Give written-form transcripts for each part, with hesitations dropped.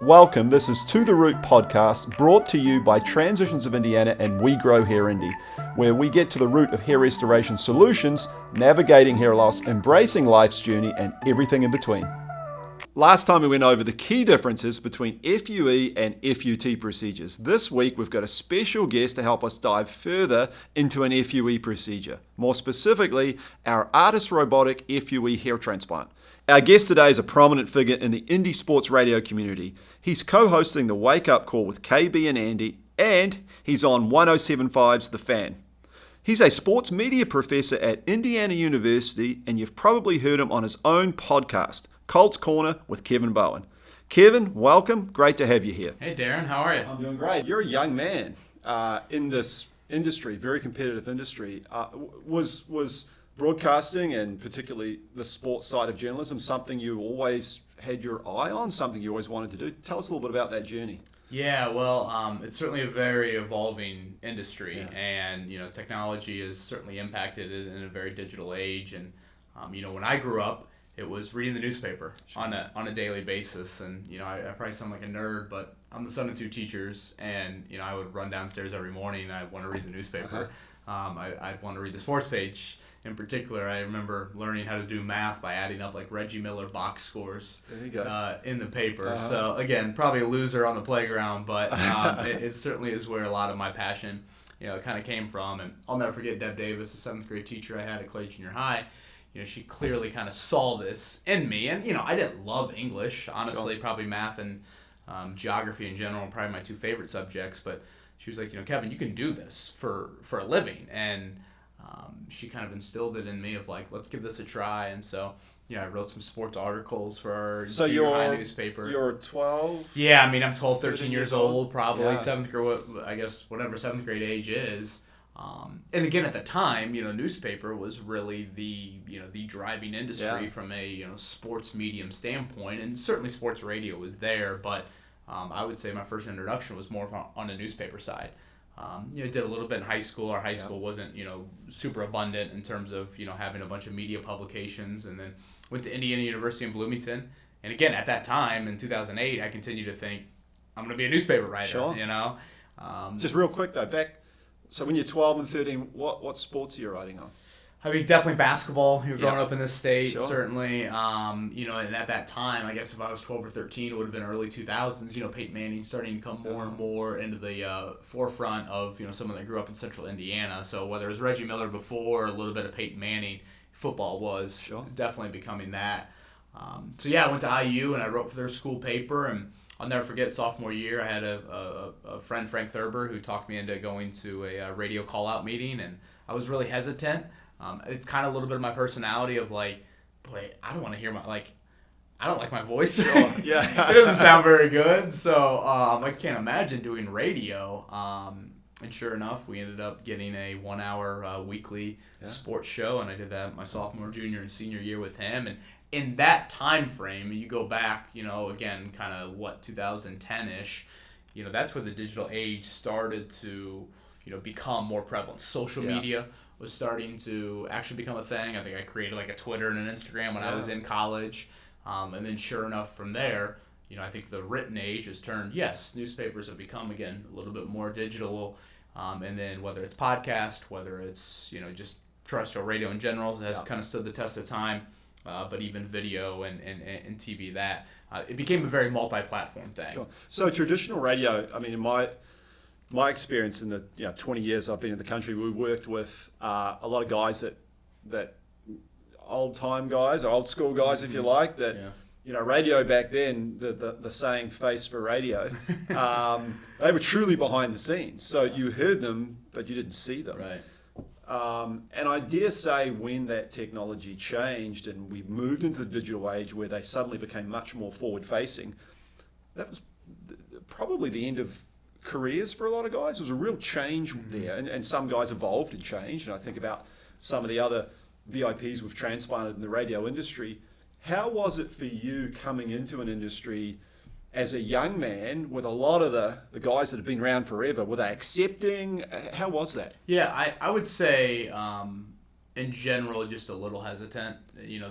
Welcome, this is To The Root podcast, brought to you by Transitions of Indiana and We Grow Hair Indy, where we get to the root of hair restoration solutions, navigating hair loss, embracing life's journey, and everything in between. Last time we went over the key differences between FUE and FUT procedures. This week we've got a special guest to help us dive further into an FUE procedure. More specifically, our ARTAS Robotic FUE hair transplant. Our guest today is a prominent figure in the indie sports radio community. He's co-hosting the Wake Up Call with KB and Andy, and he's on 107.5's The Fan. He's a sports media professor at Indiana University, and you've probably heard him on his own podcast, Colts Corner with Kevin Bowen. Kevin, welcome. Great to have you here. Hey, Darren. How are you? I'm doing great. You're a young man in this industry, very competitive industry. Was broadcasting, and particularly the sports side of journalism, something you always had your eye on, something you always wanted to do? Tell us a little bit about that journey. Yeah, well, it's certainly a very evolving industry, and technology has certainly impacted it in a very digital age. And when I grew up, it was reading the newspaper on a daily basis. And I probably sound like a nerd, but I'm the son of two teachers, and I would run downstairs every morning and I'd want to read the newspaper. I'd want to read the sports page. In particular, I remember learning how to do math by adding up like Reggie Miller box scores in the paper. So again, probably a loser on the playground, but it certainly is where a lot of my passion kind of came from. And I'll never forget Deb Davis, the 7th grade teacher I had at Clay Junior High. She clearly kind of saw this in me. And I didn't love English, honestly. Sure. Probably math and geography in general, probably my two favorite subjects. But she was like, Kevin, you can do this for a living. And she kind of instilled it in me of like, let's give this a try. And so, I wrote some sports articles for our junior high newspaper. You're 12? Yeah, I'm 12, 13 years old, probably. Yeah. 7th grade, I guess, whatever 7th grade age is. And again, at the time, newspaper was really the driving industry from a, sports medium standpoint. And certainly sports radio was there, but I would say my first introduction was more on the newspaper side. Did a little bit in high school. Our high school wasn't, super abundant in terms of, having a bunch of media publications, and then went to Indiana University in Bloomington. And again, at that time in 2008, I continued to think I'm going to be a newspaper writer, Sure. Just real quick though, so when you're 12 and 13, what sports are you writing on? Definitely basketball. You're growing up in this state, Sure. Certainly. And at that time, I guess if I was 12 or 13, it would have been early 2000s. Peyton Manning starting to come more and more into the forefront of, someone that grew up in central Indiana. So whether it was Reggie Miller before or a little bit of Peyton Manning, football was definitely becoming that. I went to IU and I wrote for their school paper. And I'll never forget sophomore year, I had a friend, Frank Thurber, who talked me into going to a radio call-out meeting. And I was really hesitant. It's kind of a little bit of my personality of like, boy, I don't want to hear I don't like my voice. It doesn't sound very good. So I can't imagine doing radio. And sure enough, we ended up getting a 1-hour weekly sports show. And I did that my sophomore, junior, and senior year with him. And in that time frame, you go back, again, kind of 2010-ish, that's where the digital age started to, become more prevalent. Social media was starting to actually become a thing. I think I created like a Twitter and an Instagram when I was in college. And then sure enough from there, I think the written age has turned, newspapers have become, again, a little bit more digital. And then whether it's podcast, whether it's, just terrestrial radio in general, has kind of stood the test of time. But even video and TV, it became a very multi-platform thing. Sure. So traditional radio, in my experience in the 20 years I've been in the country, we worked with a lot of guys that old time guys or old school guys, if you like, that radio back then, the saying "face for radio," they were truly behind the scenes. So you heard them, but you didn't see them. Right. And I dare say when that technology changed and we moved into the digital age where they suddenly became much more forward-facing, that was probably the end of careers for a lot of guys. There was a real change there, and some guys evolved and changed. And I think about some of the other VIPs we've transplanted in the radio industry. How was it for you coming into an industry as a young man with a lot of the guys that have been around forever? Were they accepting? How was that? Yeah, I would say in general, just a little hesitant,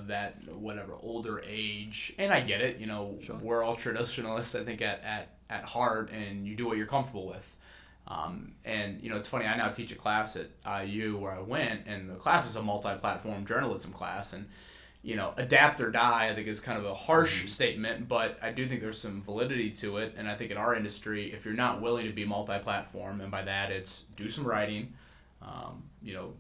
that whatever older age, and I get it, Sure. we're all traditionalists, I think, at heart, and you do what you're comfortable with. And it's funny, I now teach a class at IU where I went, and the class is a multi-platform journalism class, and adapt or die, I think, is kind of a harsh statement, but I do think there's some validity to it, and I think in our industry, if you're not willing to be multi-platform, and by that it's do some writing,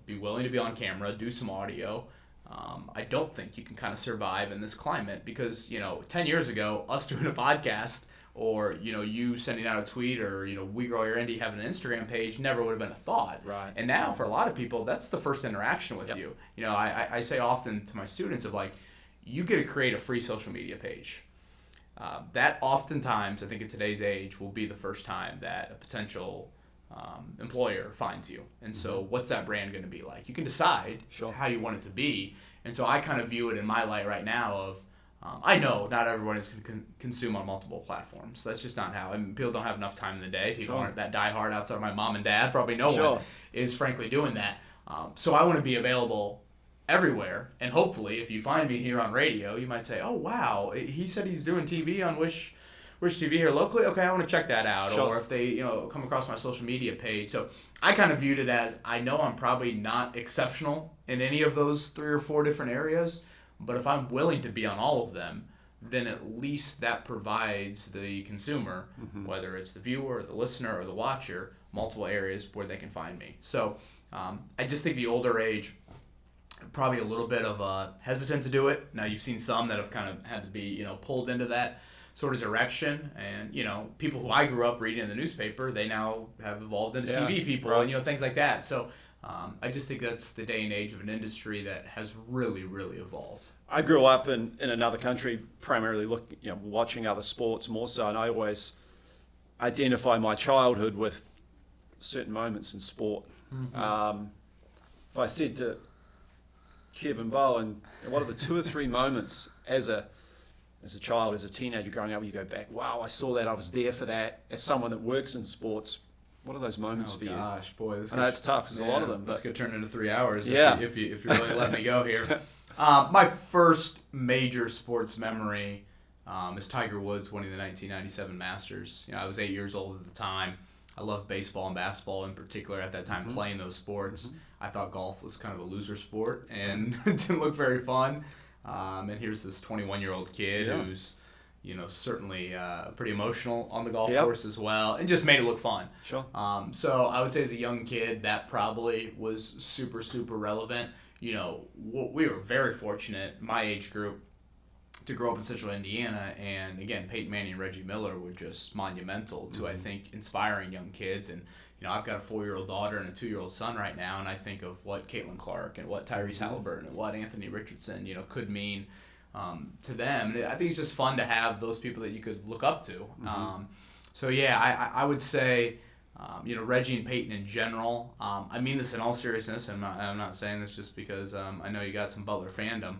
be willing to be on camera, do some audio. I don't think you can kind of survive in this climate because, 10 years ago, us doing a podcast or, you sending out a tweet or, We Grow Hair Indy having an Instagram page never would have been a thought. Right. And now for a lot of people, that's the first interaction with Yep. you. I say often to my students of like, you get to create a free social media page. That oftentimes, I think in today's age, will be the first time that a potential employer finds you. And so what's that brand going to be like? You can decide Sure. how you want it to be. And so I kind of view it in my light right now of, I know not everyone is going to consume on multiple platforms. That's just not how. People don't have enough time in the day. People aren't that diehard outside of my mom and dad. Probably no one is frankly doing that. So I want to be available everywhere. And hopefully if you find me here on radio, you might say, oh, wow, he said he's doing TV on Wish TV here locally. Okay, I want to check that out. Sure. Or if they, come across my social media page. So I kind of viewed it as I know I'm probably not exceptional in any of those 3 or 4 different areas, but if I'm willing to be on all of them, then at least that provides the consumer, whether it's the viewer or the listener or the watcher, multiple areas where they can find me. So I just think the older age, probably a little bit of hesitant to do it. Now you've seen some that have kind of had to be, pulled into that sort of direction, and people who I grew up reading in the newspaper, they now have evolved into TV people, right. and things like that. So I just think that's the day and age of an industry that has really, really evolved. I grew up in another country, primarily watching other sports more so, and I always identify my childhood with certain moments in sport. If I said to Kevin Bowen, what are the 2 or 3 moments as a child, as a teenager growing up, you go back, wow, I saw that, I was there for that. As someone that works in sports, what are those moments for you? Gosh, boy, I know it's tough, there's a lot of them. This could turn into 3 hours Yeah. if you really let me go here. My first major sports memory is Tiger Woods winning the 1997 Masters. I was 8 years old at the time. I loved baseball and basketball in particular at that time, playing those sports. I thought golf was kind of a loser sport and it didn't look very fun. And here's this 21-year-old kid who's, certainly pretty emotional on the golf course as well, and just made it look fun. Sure. So I would say as a young kid, that probably was super, super relevant. We were very fortunate, my age group, to grow up in Central Indiana, and again, Peyton Manning and Reggie Miller were just monumental to, I think, inspiring young kids. And I've got a 4-year-old daughter and a 2-year-old son right now, and I think of what Caitlin Clark and what Tyrese Halliburton and what Anthony Richardson, could mean to them. And I think it's just fun to have those people that you could look up to. So yeah, I would say, Reggie and Peyton in general. I mean this in all seriousness. I'm not saying this just because I know you got some Butler fandom,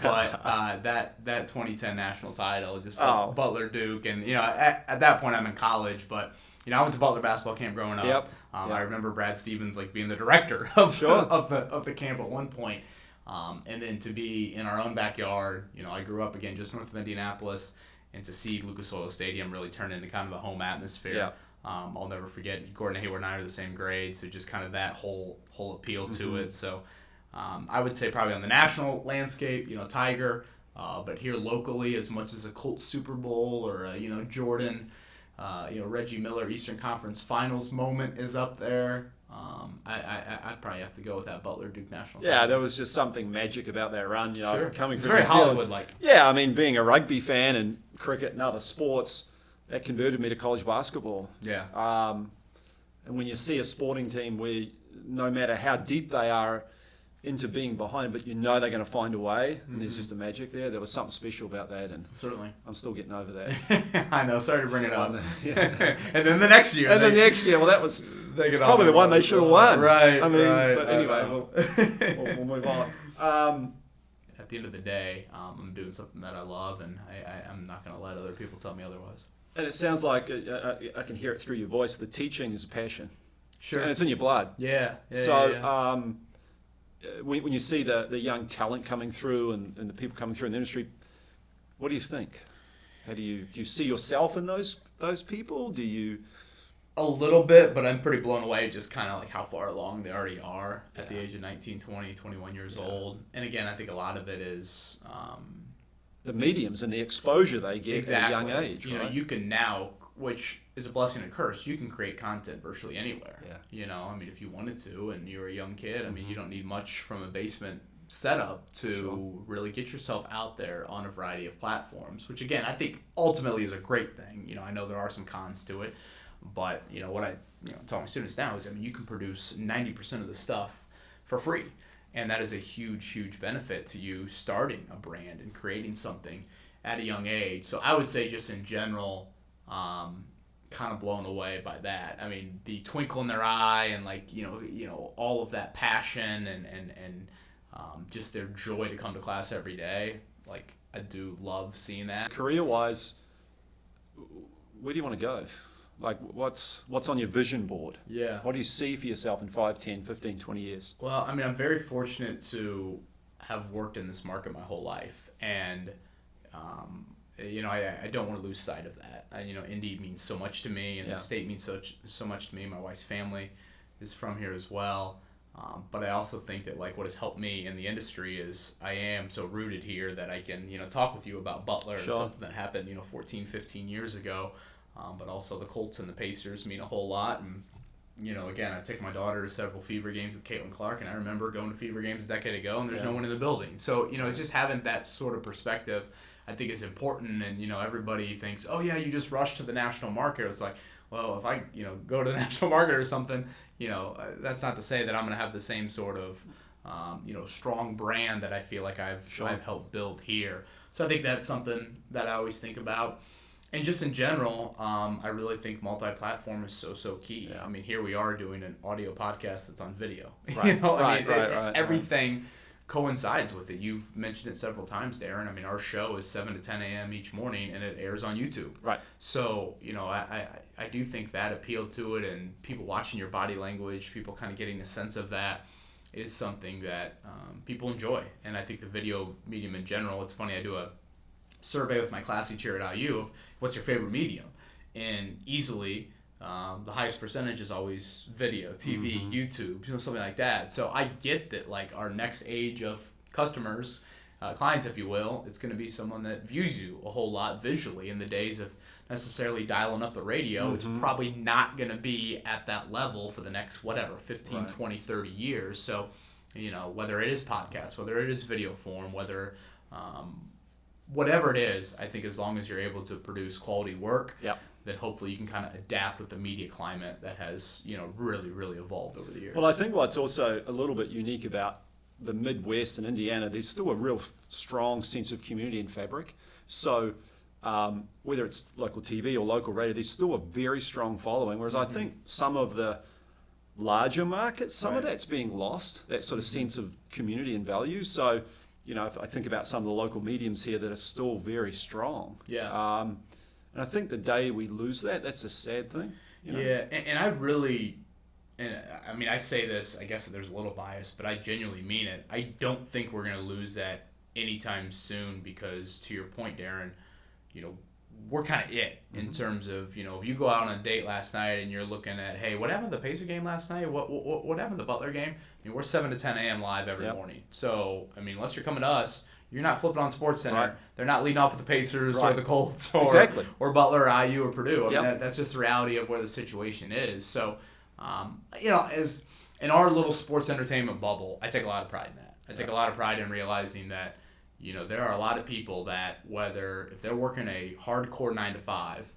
but that 2010 national title, just Butler Duke, and at that point I'm in college, but I went to Butler basketball camp growing up. I remember Brad Stevens being the director of the camp at one point, and then to be in our own backyard. I grew up again just north of Indianapolis, and to see Lucas Oil Stadium really turn into kind of a home atmosphere. Yeah. I'll never forget, Gordon Hayward and I are the same grade, so just kind of that whole appeal to it. So I would say probably on the national landscape, Tiger, but here locally, as much as a Colts Super Bowl or a, Jordan, Reggie Miller Eastern Conference Finals moment is up there. I'd probably have to go with that Butler Duke national title. Yeah, there was just something magic about that run. Sure. Coming It's from very New Zealand. Hollywood-like. Yeah, I mean, being a rugby fan and cricket and other sports, that converted me to college basketball. Yeah. And when you see a sporting team where no matter how deep they are into being behind, but they're going to find a way, and there's just a magic there. There was something special about that, and Certainly. I'm still getting over that. I know. Sorry to bring it up. And then the next year. And then the next year, well, that was it's probably the one they should have won. Right. I mean, right, but anyway, we'll move on. At the end of the day, I'm doing something that I love, and I'm not going to let other people tell me otherwise. And it sounds like I can hear it through your voice. The teaching is a passion. Sure. And it's in your blood. Yeah. So, yeah. when you see the young talent coming through and the people coming through in the industry, what do you think? How do you see yourself in those people? Do you? A little bit, but I'm pretty blown away just kind of like how far along they already are at the age of 19, 20, 21 years old. And again, I think a lot of it is the mediums and the exposure they get exactly. at a young age. You know, you can now, which is a blessing and a curse, you can create content virtually anywhere. Yeah. You know, I mean, if you wanted to and you're a young kid, I mean, you don't need much from a basement setup to really get yourself out there on a variety of platforms, which again, I think ultimately is a great thing. You know, I know there are some cons to it, but you know, what I tell my students now is, I mean, you can produce 90% of the stuff for free. And that is a huge, huge benefit to you starting a brand and creating something at a young age. So I would say just in general, kind of blown away by that. I mean, the twinkle in their eye and like, you know, all of that passion and just their joy to come to class every day. Like, I do love seeing that. Career-wise, where do you want to go? Like, what's on your vision board? Yeah. What do you see for yourself in 5, 10, 15, 20 years? Well, I mean, I'm very fortunate to have worked in this market my whole life. And, you know, I don't want to lose sight of that. You know, Indy means so much to me, and the state means so much to me. My wife's family is from here as well. But I also think that, like, what has helped me in the industry is I am so rooted here that I can, you know, talk with you about Butler and something that happened, you know, 14, 15 years ago. But also the Colts and the Pacers mean a whole lot. And, you know, again, I've taken my daughter to several Fever games with Caitlin Clark, and I remember going to Fever games a decade ago, and there's no one in the building. So, you know, it's just having that sort of perspective I think is important. And, you know, everybody thinks, oh, yeah, you just rush to the national market. It's like, well, if I, you know, go to the national market or something, you know, that's not to say that I'm going to have the same sort of, you know, strong brand that I feel like I've helped build here. So I think that's something that I always think about. And just in general, I really think multi-platform is so key. Yeah. I mean, here we are doing an audio podcast that's on video. Right. You know, I mean, everything coincides with it. You've mentioned it several times, Darren. I mean, our show is 7 to 10 a.m. each morning, and it airs on YouTube. Right. So, you know, I do think that appeal to it, and people watching your body language, people kind of getting a sense of that, is something that people enjoy. And I think the video medium in general, it's funny, I do a survey with my class each year at IU of what's your favorite medium, and easily the highest percentage is always video, TV, YouTube, you know, something like that. So I get that, like, our next age of customers, clients, if you will, it's going to be someone that views you a whole lot visually. In the days of necessarily dialing up the radio, it's probably not going to be at that level for the next, 15, 20, 30 years. So, you know, whether it is podcasts, whether it is video form, whether whatever it is, I think as long as you're able to produce quality work, then hopefully you can kind of adapt with the media climate that has, you know, really, really evolved over the years. Well, I think what's also a little bit unique about the Midwest and Indiana, there's still a real strong sense of community and fabric. So whether it's local TV or local radio, there's still a very strong following, whereas I think some of the larger markets, some of that's being lost, that sort of sense of community and value. So, you know, if I think about some of the local mediums here that are still very strong. Yeah. And I think the day we lose that, that's a sad thing. You know? Yeah, and I really, and I mean, I say this, I guess there's a little bias, but I genuinely mean it. I don't think we're going to lose that anytime soon because, to your point, Darren, you know, we're kind of it in terms of, you know, if you go out on a date last night and you're looking at, hey, what happened to the Pacer game last night? What happened to the Butler game? I mean, we're 7 to 10 a.m. live every morning. So, I mean, unless you're coming to us, you're not flipping on SportsCenter. Right. They're not leading off with the Pacers or the Colts or Butler or IU or Purdue. I mean, that's just the reality of where the situation is. So, you know, as in our little sports entertainment bubble, I take a lot of pride in that. I take a lot of pride in realizing that, you know, there are a lot of people that whether if they're working a hardcore 9 to 5,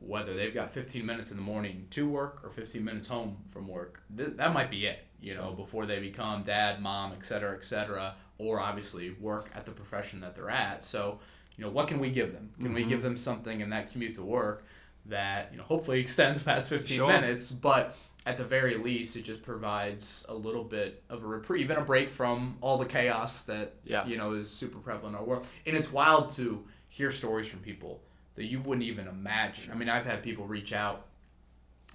whether they've got 15 minutes in the morning to work or 15 minutes home from work, that might be it, you know, before they become dad, mom, et cetera, or obviously work at the profession that they're at. So, you know, what can we give them? Can we give them something in that commute to work that, you know, hopefully extends past 15 minutes, but at the very least, it just provides a little bit of a reprieve and a break from all the chaos that, you know, is super prevalent in our world. And it's wild to hear stories from people that you wouldn't even imagine. I mean, I've had people reach out,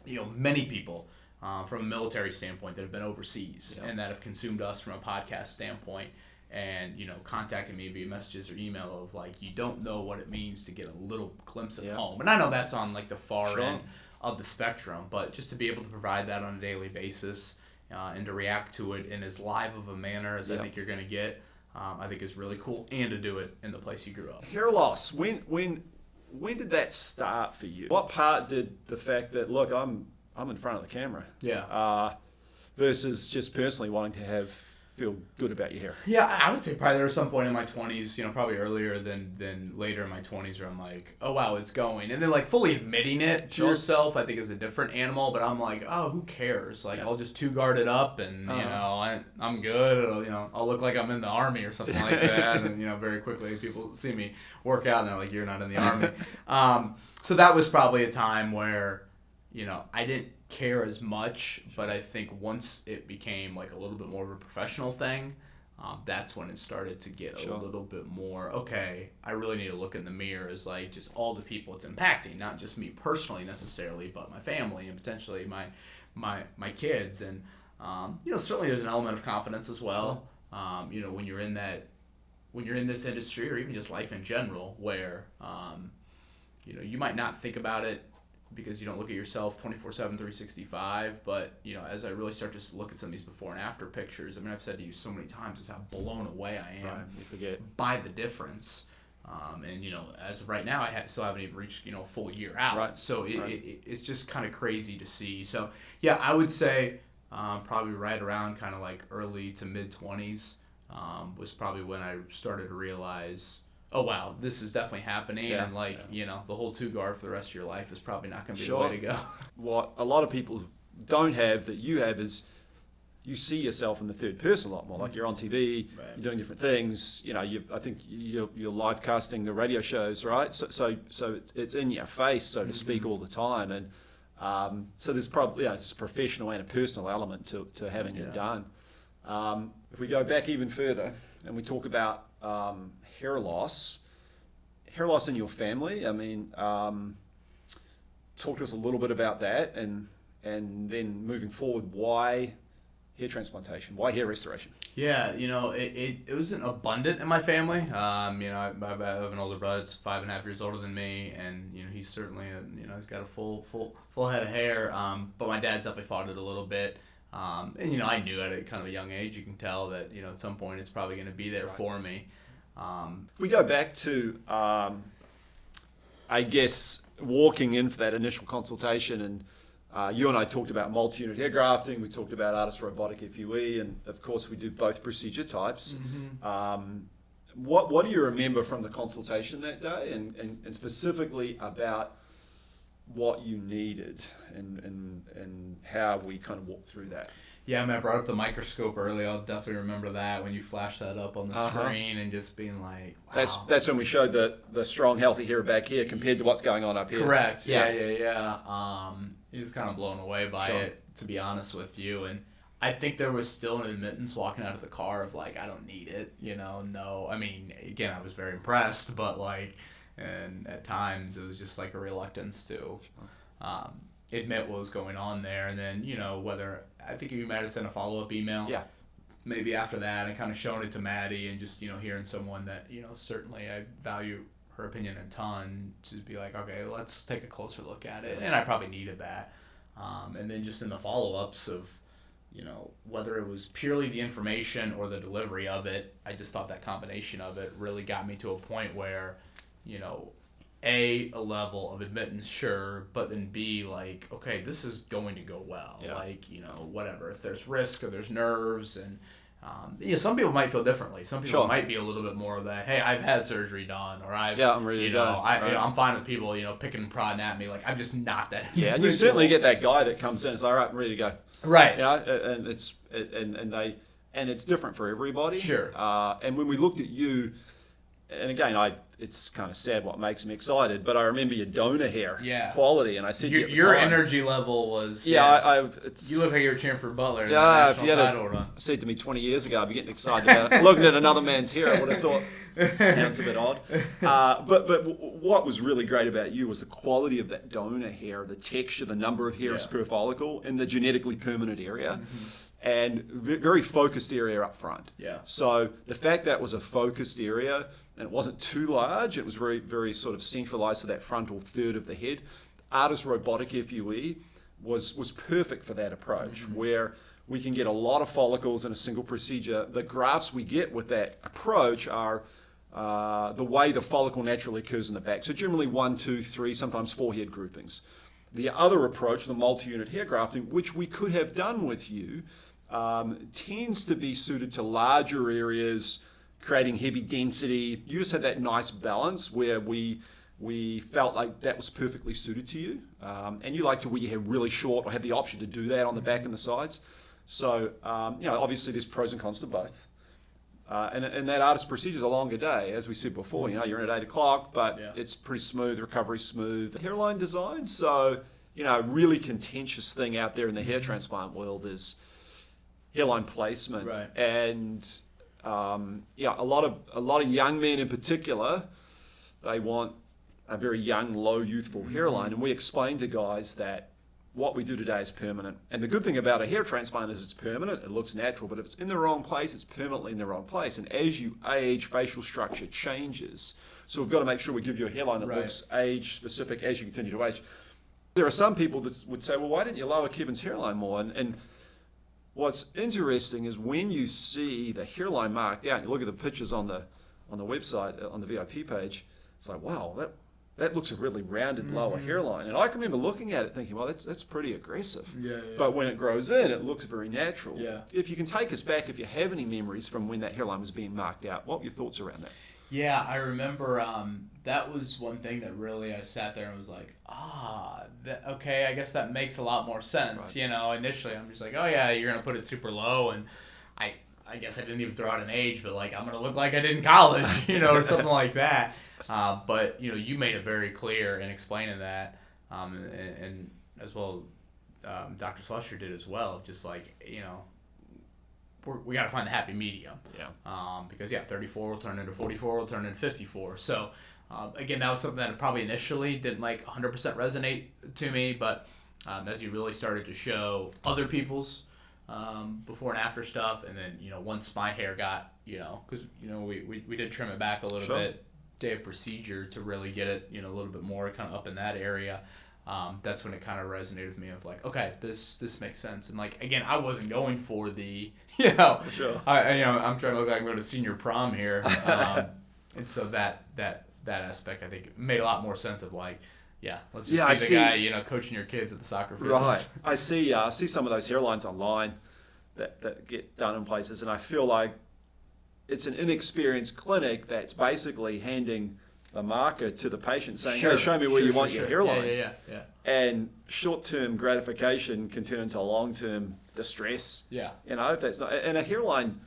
you know, many people from a military standpoint that have been overseas and that have consumed us from a podcast standpoint. And, contacting me via messages or email of like, you don't know what it means to get a little glimpse of home. And I know that's on like the far end of the spectrum, but just to be able to provide that on a daily basis and to react to it in as live of a manner as I think you're going to get, I think is really cool, and to do it in the place you grew up. Hair loss, when did that start for you? What part did the fact that, look, I'm in front of the camera, versus just personally wanting to feel good about your hair? Yeah, I would say probably there was some point in my 20s, probably earlier than later in my 20s, where I'm like, oh wow, it's going. And then like fully admitting it to yourself, I think is a different animal, but I'm like, oh, who cares? Like, I'll just two-guard it up and, I'm good. I'll look like I'm in the Army or something like that. And, very quickly people see me work out and they're like, you're not in the Army. So that was probably a time where, I didn't care as much, but I think once it became like a little bit more of a professional thing, that's when it started to get a little bit more, okay, I really need to look in the mirror as like just all the people it's impacting, not just me personally necessarily, but my family and potentially my kids. And certainly there's an element of confidence as well. When you're in this industry, or even just life in general, where you might not think about it because you don't look at yourself 24/7, 365, but as I really start to look at some of these before and after pictures, I mean, I've said to you so many times just how blown away I am by the difference. And as of right now, still haven't even reached a full year out. So it's just kind of crazy to see. So yeah, I would say probably right around kind of like early to mid 20s was probably when I started to realize, oh wow, this is definitely happening, and the whole two-guard for the rest of your life is probably not going to be the way to go. What a lot of people don't have that you have is you see yourself in the third person a lot more. Like, you're on TV, you're doing different things. I think you're live casting the radio shows, right? So it's in your face, so to speak, all the time, and so there's probably it's a professional and a personal element to having it done. If we go back even further and we talk about hair loss in your family, I mean, talk to us a little bit about that, and then moving forward, why hair transplantation, why hair restoration? Yeah, it wasn't abundant in my family. I have an older brother that's 5.5 years older than me, and he's certainly he's got a full head of hair. But my dad's definitely fought it a little bit. And I knew at a kind of a young age, you can tell that at some point it's probably going to be there for me. We go back to, I guess, walking in for that initial consultation, and you and I talked about multi-unit hair grafting. We talked about ARTAS Robotic FUE, and of course we do both procedure types. What do you remember from the consultation that day, and specifically about what you needed and how we kind of walked through that? Yeah, I mean, I brought up the microscope earlier. I'll definitely remember that when you flashed that up on the screen and just being like, wow. That's when we showed the strong, healthy hair back here compared to what's going on up here. Correct. Yeah. He was kind of blown away by it, to be honest with you. And I think there was still an admittance walking out of the car of like, I don't need it. No. I mean, again, I was very impressed, but like, and at times it was just like a reluctance to admit what was going on there. And then, whether, I think you might have sent a follow-up email. Yeah. Maybe after that, and kind of shown it to Maddie, and just, hearing someone that, certainly I value her opinion a ton, to be like, okay, let's take a closer look at it. And I probably needed that. And then just in the follow-ups of, whether it was purely the information or the delivery of it, I just thought that combination of it really got me to a point where, A, a level of admittance, sure, but then B, like, okay, this is going to go well. Yeah. Like, whatever. If there's risk or there's nerves, and, some people might feel differently. Some people might be a little bit more of that, hey, I've had surgery done, or I'm ready to go. I'm fine with people, picking and prodding at me. Like, I'm just not that. Yeah, and you certainly get that guy that comes in and says, all right, I'm ready to go. Right. And it's different for everybody. Sure. And when we looked at you, and again, it's kind of sad what makes me excited, but I remember your donor hair quality, and I said your energy level was you look like you were cheering for Butler. Yeah, if you had said to me 20 years ago, I'd be getting excited about looking at another man's hair. I would have thought Sounds a bit odd. But what was really great about you was the quality of that donor hair, the texture, the number of hairs per follicle in the genetically permanent area. And very focused area up front. Yeah. So the fact that it was a focused area and it wasn't too large, it was very, very sort of centralized to that frontal third of the head. ARTAS Robotic FUE was perfect for that approach, where we can get a lot of follicles in a single procedure. The grafts we get with that approach are the way the follicle naturally occurs in the back. So generally 1, 2, 3, sometimes 4 head groupings. The other approach, the multi-unit hair grafting, which we could have done with you, tends to be suited to larger areas, creating heavy density. You just had that nice balance where we felt like that was perfectly suited to you. And you like to wear your hair really short or have the option to do that on the back and the sides. So, obviously there's pros and cons to both. And that ARTAS procedure is a longer day, as we said before. You're in at 8 o'clock, but it's pretty smooth, recovery smooth. The hairline design, so, a really contentious thing out there in the hair transplant world is hairline placement. Right. And a lot of young men in particular, they want a very young, low, youthful hairline. And we explain to guys that what we do today is permanent. And the good thing about a hair transplant is it's permanent, it looks natural, but if it's in the wrong place, it's permanently in the wrong place. And as you age, facial structure changes. So we've got to make sure we give you a hairline that looks age-specific as you continue to age. There are some people that would say, well, why didn't you lower Kevin's hairline more? And what's interesting is when you see the hairline marked out, you look at the pictures on the website, on the VIP page, it's like, wow, that looks a really rounded lower hairline. And I can remember looking at it thinking, well, that's pretty aggressive. But when it grows in, it looks very natural. If you can take us back, if you have any memories from when that hairline was being marked out, what were your thoughts around that? Yeah, I remember that was one thing that really I sat there and was like, okay, I guess that makes a lot more sense. Right. Initially I'm just like, oh yeah, you're going to put it super low. And I guess I didn't even throw out an age, but like I'm going to look like I did in college, or something like that. But, you made it very clear in explaining that, and as well, Dr. Slusher did as well, just like, we got to find the happy medium. Because 34 will turn into 44, will turn into 54. So, again, that was something that probably initially didn't 100% resonate to me, but as you really started to show other people's before and after stuff, and then once my hair got because we did trim it back a little bit day of procedure to really get it a little bit more kind of up in that area. That's when it kind of resonated with me of like, okay, this makes sense. And like, again, I wasn't going for the, I'm trying to look like I'm going to senior prom here. And so that aspect, I think made a lot more sense of like, let's just be the guy, coaching your kids at the soccer field. Right. I see some of those hairlines online that get done in places, and I feel like it's an inexperienced clinic that's basically handing a marker to the patient saying, hey, show me where you want your hairline. Yeah. And short-term gratification can turn into long-term distress. If that's not, and a hairline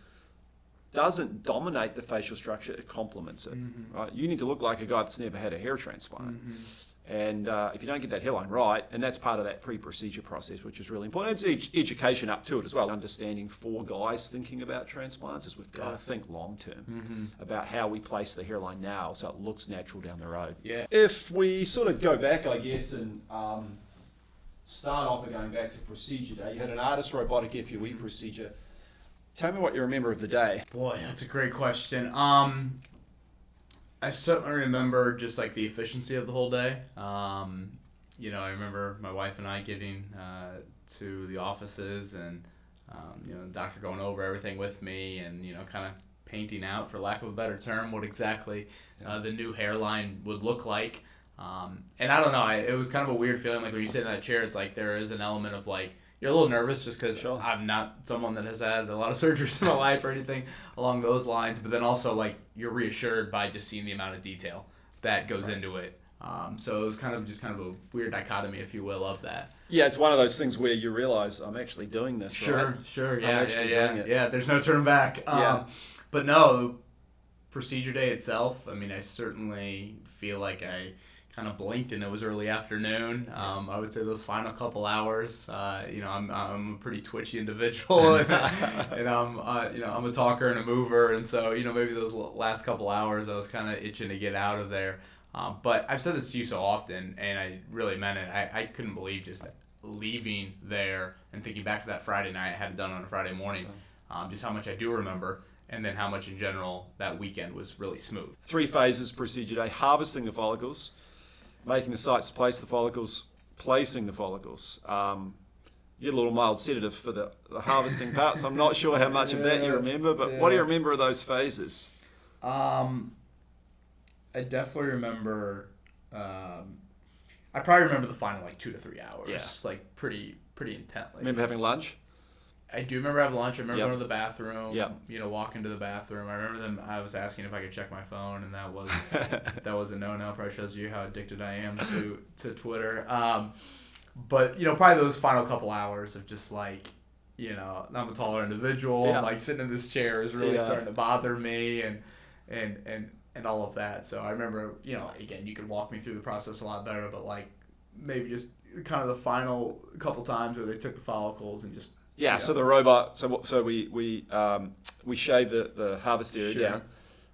doesn't dominate the facial structure, it complements it. Right? You need to look like a guy that's never had a hair transplant. And if you don't get that hairline right, and that's part of that pre-procedure process, which is really important. It's education up to it as well. Understanding for guys thinking about transplants is we've got to think long-term about how we place the hairline now so it looks natural down the road. If we sort of go back, I guess, and start off by going back to procedure day, you had an ARTAS Robotic FUE procedure. Tell me what you remember of the day. Boy, that's a great question. I certainly remember just like the efficiency of the whole day. I remember my wife and I getting to the offices and, the doctor going over everything with me and, kind of painting out, for lack of a better term, what exactly the new hairline would look like. And I don't know, it was kind of a weird feeling. Like when you sit in that chair, it's like there is an element of like, you're a little nervous just because I'm not someone that has had a lot of surgeries in my life or anything along those lines. But then also like you're reassured by just seeing the amount of detail that goes into it. So it was kind of a weird dichotomy, if you will, of that. Yeah, it's one of those things where you realize I'm actually doing this. Sure, doing it. Yeah, there's no turning back. But no, procedure day itself, I mean, I certainly feel like I kind of blinked and it was early afternoon. I would say those final couple hours, I'm a pretty twitchy individual, and I'm a talker and a mover, and so maybe those last couple hours I was kind of itching to get out of there. But I've said this to you so often, and I really meant it. I couldn't believe just leaving there and thinking back to that Friday night I had it done on a Friday morning, just how much I do remember. And then how much in general that weekend was really smooth. 3 phases procedure day: harvesting the follicles, making the sites to place the follicles, placing the follicles. You get a little mild sedative for the harvesting part, so I'm not sure how much of that you remember, but what do you remember of those phases? I definitely remember, I probably remember the final 2 to 3 hours, pretty intently. Remember having lunch? I do remember having lunch. I remember going to the bathroom. Yep. Walking to the bathroom. I remember I was asking if I could check my phone, and that was a no-no. Probably shows you how addicted I am to Twitter. But probably those final couple hours of just I'm a taller individual. Yeah. Sitting in this chair is really starting to bother me, and all of that. So I remember, again, you could walk me through the process a lot better, but maybe just kind of the final couple times where they took the follicles and just. Yeah, so the robot, so we shave the harvest area down.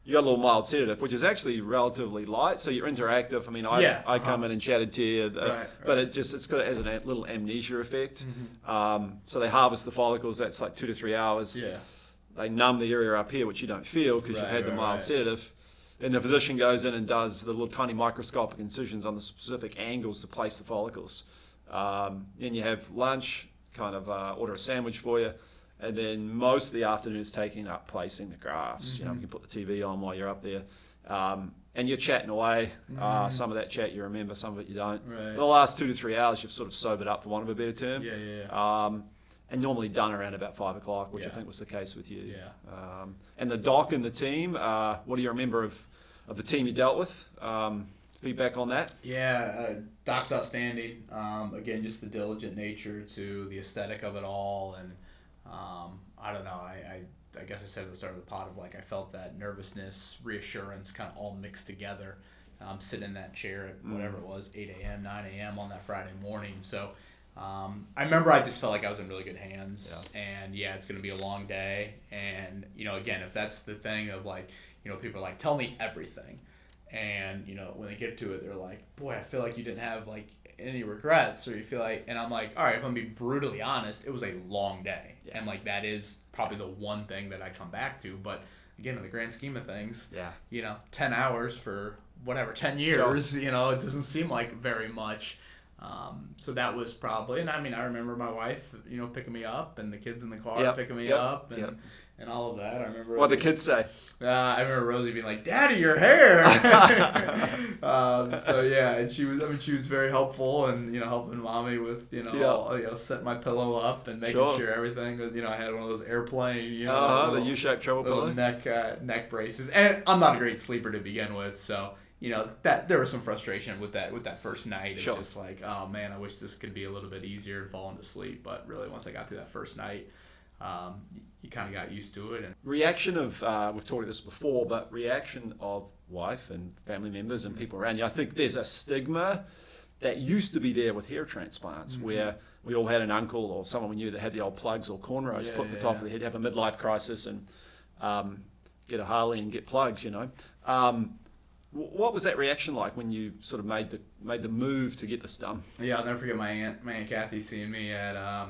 You got a little mild sedative, which is actually relatively light, so you're interactive. I mean, I come in and chatted to you, but it has a little amnesia effect. Mm-hmm. So they harvest the follicles. That's 2 to 3 hours. Yeah. They numb the area up here, which you don't feel because you've had the mild sedative. Then the physician goes in and does the little tiny microscopic incisions on the specific angles to place the follicles. Then you have lunch. Kind of order a sandwich for you, and then most of the afternoon is taking up placing the grafts. Mm-hmm. You can put the TV on while you're up there, and you're chatting away. Mm-hmm. Some of that chat you remember, some of it you don't. Right. The last 2 to 3 hours you've sort of sobered up, for want of a better term. Yeah. And normally done around about 5 o'clock, which I think was the case with you. Yeah. And the doc and the team. What do you remember of the team you dealt with? Feedback on that? Yeah, doc's outstanding. Again, just the diligent nature to the aesthetic of it all, and I don't know. I guess I said at the start of the pod of I felt that nervousness, reassurance, kind of all mixed together. Sitting in that chair at whatever it was, 8 a.m., 9 a.m. on that Friday morning. So I remember I just felt like I was in really good hands, and it's going to be a long day. And again, if that's the thing of people are tell me everything. And when they get to it, they're like, boy, I feel like you didn't have any regrets, or you feel and I'm like, all right, if I'm gonna be brutally honest, it was a long day, and that is probably the one thing that I come back to. But again, in the grand scheme of things, 10 hours for whatever 10 years, it doesn't seem like very much. So that was probably, and I mean, I remember my wife, picking me up, and the kids in the car picking me up, and all of that. I remember. What the kids say? I remember Rosie being like, "Daddy, your hair." And she was very helpful, and helping mommy with setting my pillow up and making sure everything was, I had one of those airplane, the U-shaped travel pillow, neck braces, and I'm not a great sleeper to begin with, so. That there was some frustration with that first night. It's just oh man, I wish this could be a little bit easier and falling to sleep. But really, once I got through that first night, you kind of got used to it. And reaction of we've talked about this before, but reaction of wife and family members and people around you. I think there's a stigma that used to be there with hair transplants, where we all had an uncle or someone we knew that had the old plugs or cornrows put in the top of the head, have a midlife crisis, and get a Harley and get plugs. What was that reaction like when you sort of made the move to get this done? Yeah, I'll never forget my aunt Kathy seeing me at I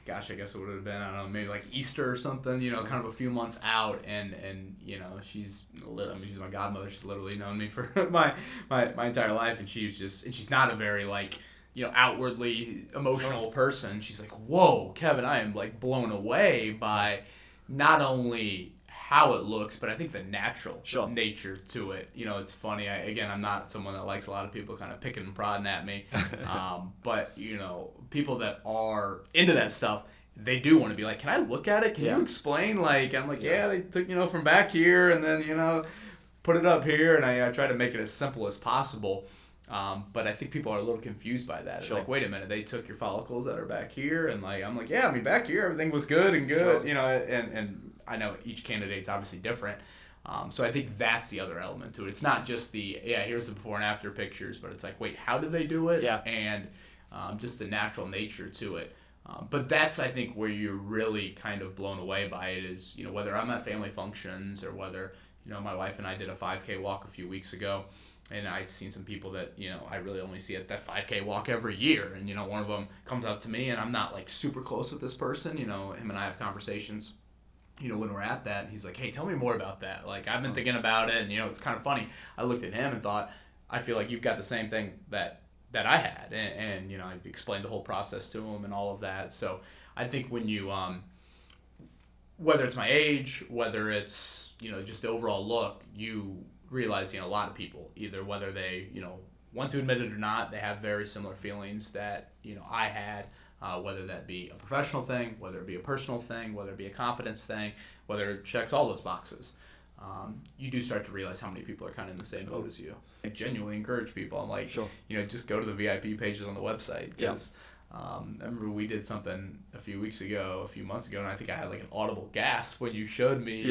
guess it would have been, I don't know, maybe Easter or something, kind of a few months out, and she's my godmother. She's literally known me for my entire life, and she's not a very outwardly emotional person. She's like, "Whoa, Kevin, I am blown away by not only how it looks, but I think the natural nature to it." It's funny. I'm not someone that likes a lot of people kind of picking and prodding at me. But, people that are into that stuff, they do want to be like, "Can I look at it? Can you explain?" I'm like, "Yeah, they took, from back here and then, put it up here." And I try to make it as simple as possible. But I think people are a little confused by that. It's wait a minute, they took your follicles that are back here, and I'm like, "Yeah, back here everything was good and good," and I know each candidate's obviously different, So I think that's the other element to it. It's not just here's the before and after pictures, but it's like, wait, how did they do it? Yeah. And just the natural nature to it. But that's, I think, where you're really kind of blown away by it is, whether I'm at family functions or whether, my wife and I did a 5K walk a few weeks ago, and I'd seen some people that, I really only see at that 5K walk every year. And, one of them comes up to me, and I'm not, like, super close with this person. Him and I have conversations, when we're at that. And he's like, hey, tell me more about that. Like, I've been thinking about it, and, it's kind of funny. I looked at him and thought, I feel like you've got the same thing that I had. And I explained the whole process to him and all of that. So I think when you, whether it's my age, whether it's, just the overall look, you realize, a lot of people, either whether they, want to admit it or not, they have very similar feelings that, I had, whether that be a professional thing, whether it be a personal thing, whether it be a confidence thing, whether it checks all those boxes. You do start to realize how many people are kind of in the same boat as you. I genuinely encourage people. I'm like, sure. Just go to the VIP pages on the website. Because I remember we did something a few months ago, and I think I had like an audible gasp when you showed me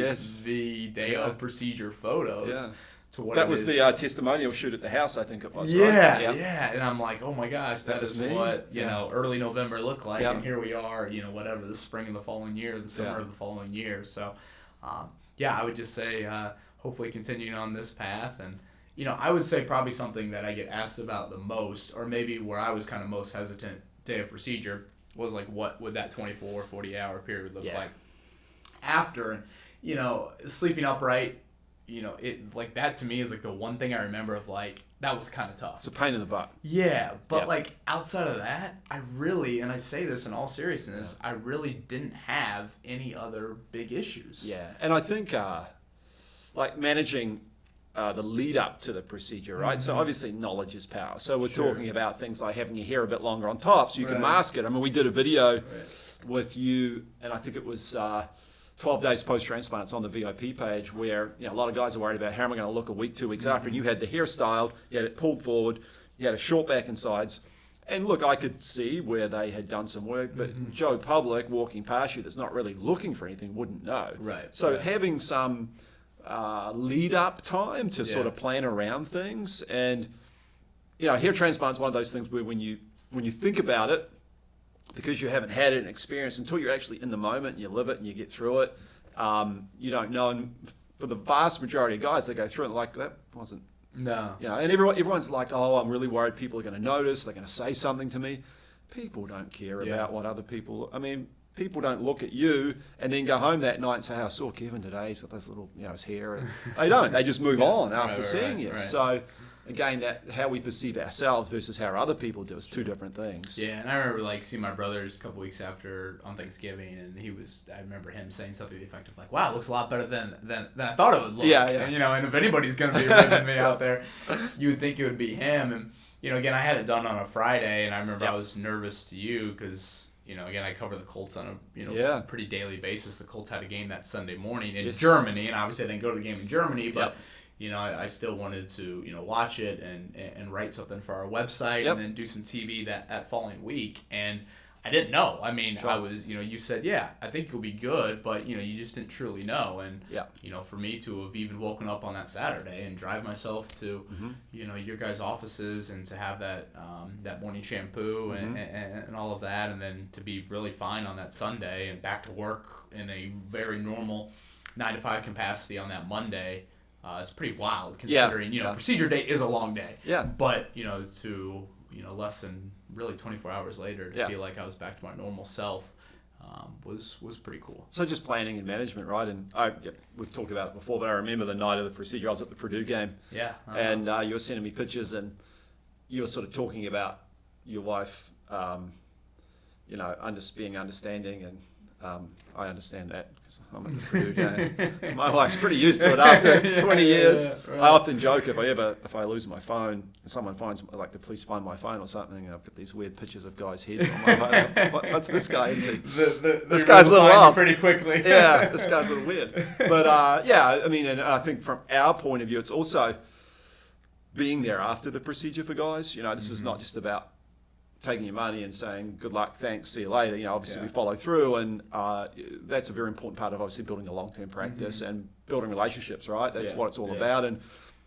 the day of procedure photos. Yeah. To what that it was is. the testimonial shoot at the house, I think it was. Yeah, right? yeah. And I'm like, oh my gosh, that is me. what early November looked like, Yeah. and here we are, whatever, the spring of the following year, the summer of the following year. So, I would just say, hopefully continuing on this path. And, I would say probably something that I get asked about the most, or maybe where I was kind of most hesitant day of procedure, was like, what would that 24 or 40-hour period look like after? And, sleeping upright, it like that to me is like the one thing I remember of like, that was kind of tough. It's a pain in the butt. Yeah, but like outside of that, I really, and I say this in all seriousness, I really didn't have any other big issues. Yeah, and I think like managing the lead up to the procedure, right? So obviously knowledge is power. So we're talking about things like having your hair a bit longer on top so you can mask it. I mean, we did a video with you, and I think it was 12 days post-transplant. It's on the VIP page where a lot of guys are worried about how am I going to look a week, 2 weeks after. And you had the hair styled, you had it pulled forward, you had a short back and sides. And look, I could see where they had done some work, but Joe Public walking past you that's not really looking for anything wouldn't know. Right. So having some lead up time to sort of plan around things, and hair transplant is one of those things where when you think about it, because you haven't had an experience until you're actually in the moment and you live it and you get through it, you don't know. And for the vast majority of guys, they go through it like, that wasn't, and everyone's like, oh, I'm really worried people are going to notice, they're going to say something to me. People don't care about what other people, people don't look at you and then go home that night and say, I saw Kevin today, he's got those little, his hair. And they don't, they just move on after seeing you. Right. So again, that how we perceive ourselves versus how other people do is two different things. Yeah, and I remember like seeing my brothers a couple weeks after on Thanksgiving, and I remember him saying something to the effect of like, "Wow, it looks a lot better than I thought it would look." Yeah. And, and if anybody's gonna be with me out there, you would think it would be him. And again, I had it done on a Friday, and I remember I was nervous to you because. Again, I cover the Colts on a pretty daily basis. The Colts had a game that Sunday morning in Germany, and obviously I didn't go to the game in Germany, but I still wanted to watch it and write something for our website and then do some TV that following week. And I didn't know. I mean, I was you said I think you'll be good, but you just didn't truly know. And for me to have even woken up on that Saturday and drive myself to your guys' offices and to have that morning shampoo and all of that, and then to be really fine on that Sunday and back to work in a very normal 9 to 5 capacity on that Monday. It's pretty wild considering procedure day is a long day. Yeah. But to less than really 24 hours later to feel like I was back to my normal self was pretty cool. So just planning and management, right? And we've talked about it before, but I remember the night of the procedure, I was at the Purdue game. Yeah. And you were sending me pictures, and you were sort of talking about your wife, being understanding, and I understand that because I'm at the Purdue game. My wife's pretty used to it after 20 years. Right. I often joke if I lose my phone and someone finds, like the police find my phone or something, and I've got these weird pictures of guys' heads on my phone. What's this guy into? This guy's a little off. Pretty quickly. Yeah, this guy's a little weird. But and I think from our point of view, it's also being there after the procedure for guys. This is not just about taking your money and saying, good luck, thanks, see you later. Obviously we follow through, and that's a very important part of obviously building a long-term practice and building relationships, right? That's what it's all about. And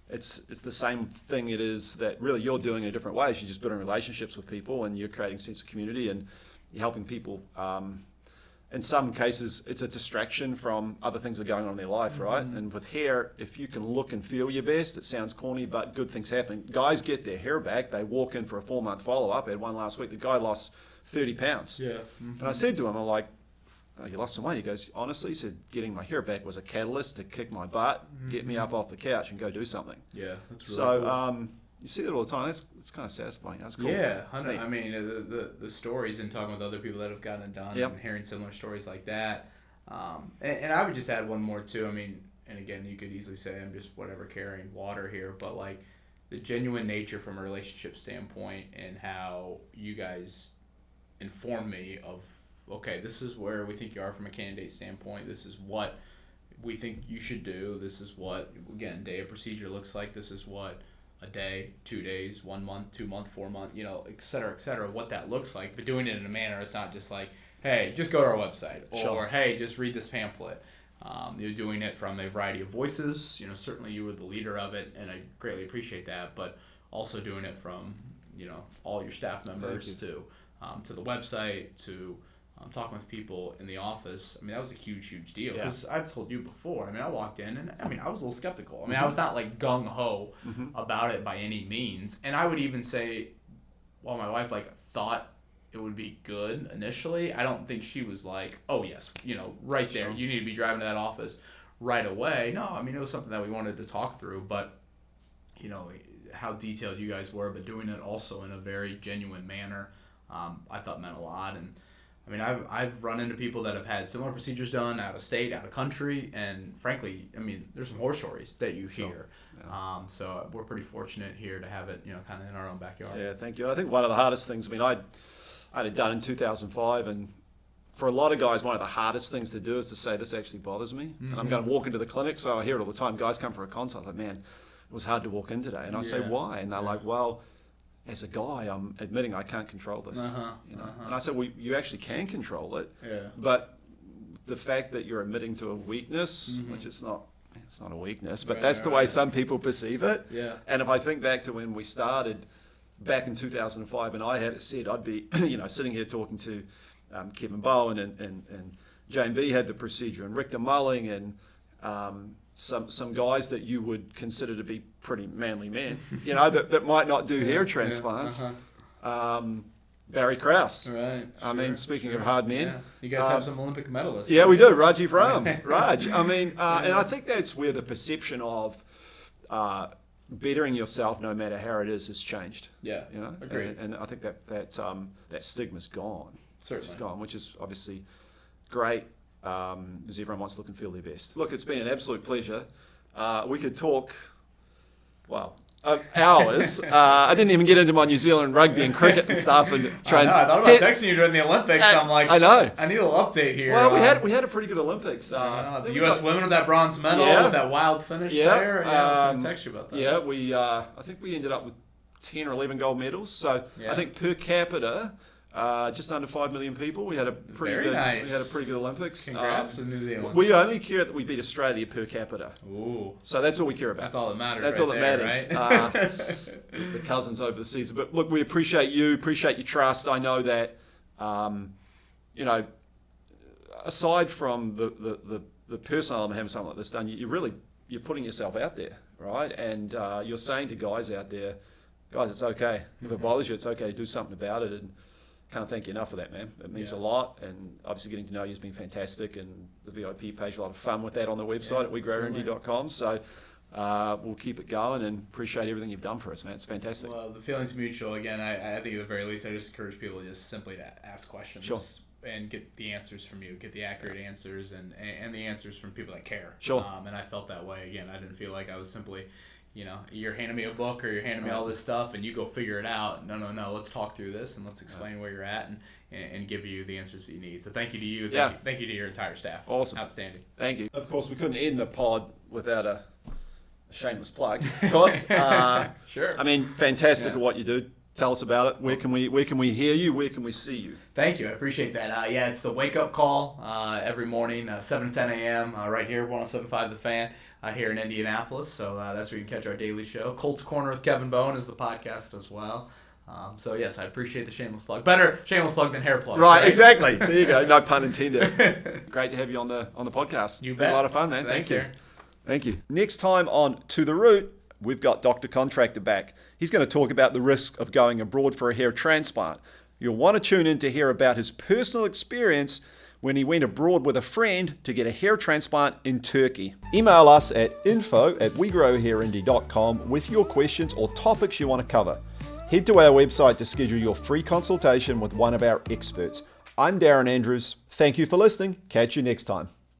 it's the same thing it is that really you're doing in a different way. You're just building relationships with people, and you're creating a sense of community, and you're helping people. In some cases, it's a distraction from other things that are going on in their life, right? And with hair, if you can look and feel your best, it sounds corny, but good things happen. Guys get their hair back. They walk in for a 4-month follow-up. I had one last week. The guy lost 30 pounds. Yeah. And I said to him, I'm like, oh, you lost some weight? He goes, honestly, he said, getting my hair back was a catalyst to kick my butt, get me up off the couch and go do something. Yeah, that's really cool. You see that all the time. It's kind of satisfying. That's cool. Yeah, I mean, the stories and talking with other people that have gotten it done and hearing similar stories like that. And I would just add one more too. I mean, and again, you could easily say I'm just carrying water here, but like the genuine nature from a relationship standpoint and how you guys inform me of, okay, this is where we think you are from a candidate standpoint. This is what we think you should do. This is what, again, day of procedure looks like. This is what a day, 2 days, 1 month, 2 month, 4 month, et cetera, what that looks like. But doing it in a manner, it's not just like, hey, just go to our website, or hey, just read this pamphlet. You're doing it from a variety of voices. Certainly you were the leader of it, and I greatly appreciate that. But also doing it from all your staff members to the website to talking with people in the office. I mean, that was a huge deal, because I've told you before, I mean, I walked in and I was a little skeptical. I mean, I was not like gung-ho about it by any means. And I would even say, while my wife thought it would be good initially, I don't think she was like, oh yes, right there, you need to be driving to that office right away. No, I mean, it was something that we wanted to talk through, but how detailed you guys were, but doing it also in a very genuine manner, I thought meant a lot. And I mean, I've run into people that have had similar procedures done out of state, out of country, and frankly, I mean, there's some horror stories that you hear. Yeah. So we're pretty fortunate here to have it, kind of in our own backyard. Yeah, thank you. And I think one of the hardest things, I mean, I had it done in 2005, and for a lot of guys, one of the hardest things to do is to say, this actually bothers me. And I'm going to walk into the clinic, so I hear it all the time. Guys come for a consult, like, man, it was hard to walk in today. And I say, why? And they're like, well, as a guy, I'm admitting I can't control this. And I said, well, you actually can control it. Yeah. But the fact that you're admitting to a weakness, which is not, it's not a weakness, but that's the way some people perceive it. Yeah. And if I think back to when we started back in 2005, and I had it said, I'd be, sitting here talking to Kevin Bowen and Jane V had the procedure, and Rick DeMulling, and some guys that you would consider to be pretty manly men, that might not do hair transplants. Barry Krause. Right. I mean, speaking of hard men. Yeah. You guys have some Olympic medalists. Yeah, we do. Rajiv Ram. Raj. I mean, and I think that's where the perception of bettering yourself, no matter how it is, has changed. Yeah. Agreed. And I think that stigma's gone. Certainly. It's gone, which is obviously great. Because everyone wants to look and feel their best. Look, it's been an absolute pleasure. We could talk, hours. I didn't even get into my New Zealand rugby and cricket and stuff. And I thought about texting you during the Olympics. I'm like, I know. I need a little update here. Well, we had a pretty good Olympics. The U.S. women with that bronze medal, with that wild finish there. Yeah, I was going to text you about that. Yeah, I think we ended up with 10 or 11 gold medals. So I think per capita, just under 5 million people. We had a pretty good. Nice. We had a pretty good Olympics. Congrats to New Zealand. We only care that we beat Australia per capita. Ooh. So that's all we care about. That's all that matters. That's all that matters. Right? The cousins over the season. But look, we appreciate you. Appreciate your trust. I know that, aside from the personal element of having something like this done, you're putting yourself out there, right? And you're saying to guys out there, guys, it's okay. If it bothers you, it's okay. Do something about it. And can't thank you enough for that, man. It means a lot, and obviously getting to know you has been fantastic, and the VIP page, a lot of fun with that on the website at wegrowharindy.com. So we'll keep it going, and appreciate everything you've done for us, man. It's fantastic. Well, the feeling's mutual. Again, I think at the very least, I just encourage people just simply to ask questions. Sure. And get the answers from you, get the accurate answers, and the answers from people that care. Sure. And I felt that way. Again, I didn't feel like I was simply, you're handing me a book or you're handing me all this stuff and you go figure it out. No. Let's talk through this and let's explain where you're at and give you the answers that you need. So thank you to you. Thank you to your entire staff. Awesome. Outstanding. Thank you. Of course, we couldn't end the pod without a shameless plug. Of course. Sure. I mean, fantastic at what you do. Tell us about it. Where can we hear you? Where can we see you? Thank you. I appreciate that. Yeah, it's the wake up call every morning, 7 to 10 a.m. Right here, 107.5 The Fan here in Indianapolis. So that's where you can catch our daily show. Colts Corner with Kevin Bowen is the podcast as well. So yes, I appreciate the shameless plug. Better shameless plug than hair plug. Right, exactly. There you go. No pun intended. Great to have you on the podcast. You It's bet. been a lot of fun, man. Thanks, Thank you. Darren. Thank you. Next time on To the Root, we've got Dr. Contractor back. He's going to talk about the risk of going abroad for a hair transplant. You'll want to tune in to hear about his personal experience when he went abroad with a friend to get a hair transplant in Turkey. Email us at info@wegrowhairindy.com with your questions or topics you want to cover. Head to our website to schedule your free consultation with one of our experts. I'm Darren Andrews. Thank you for listening. Catch you next time.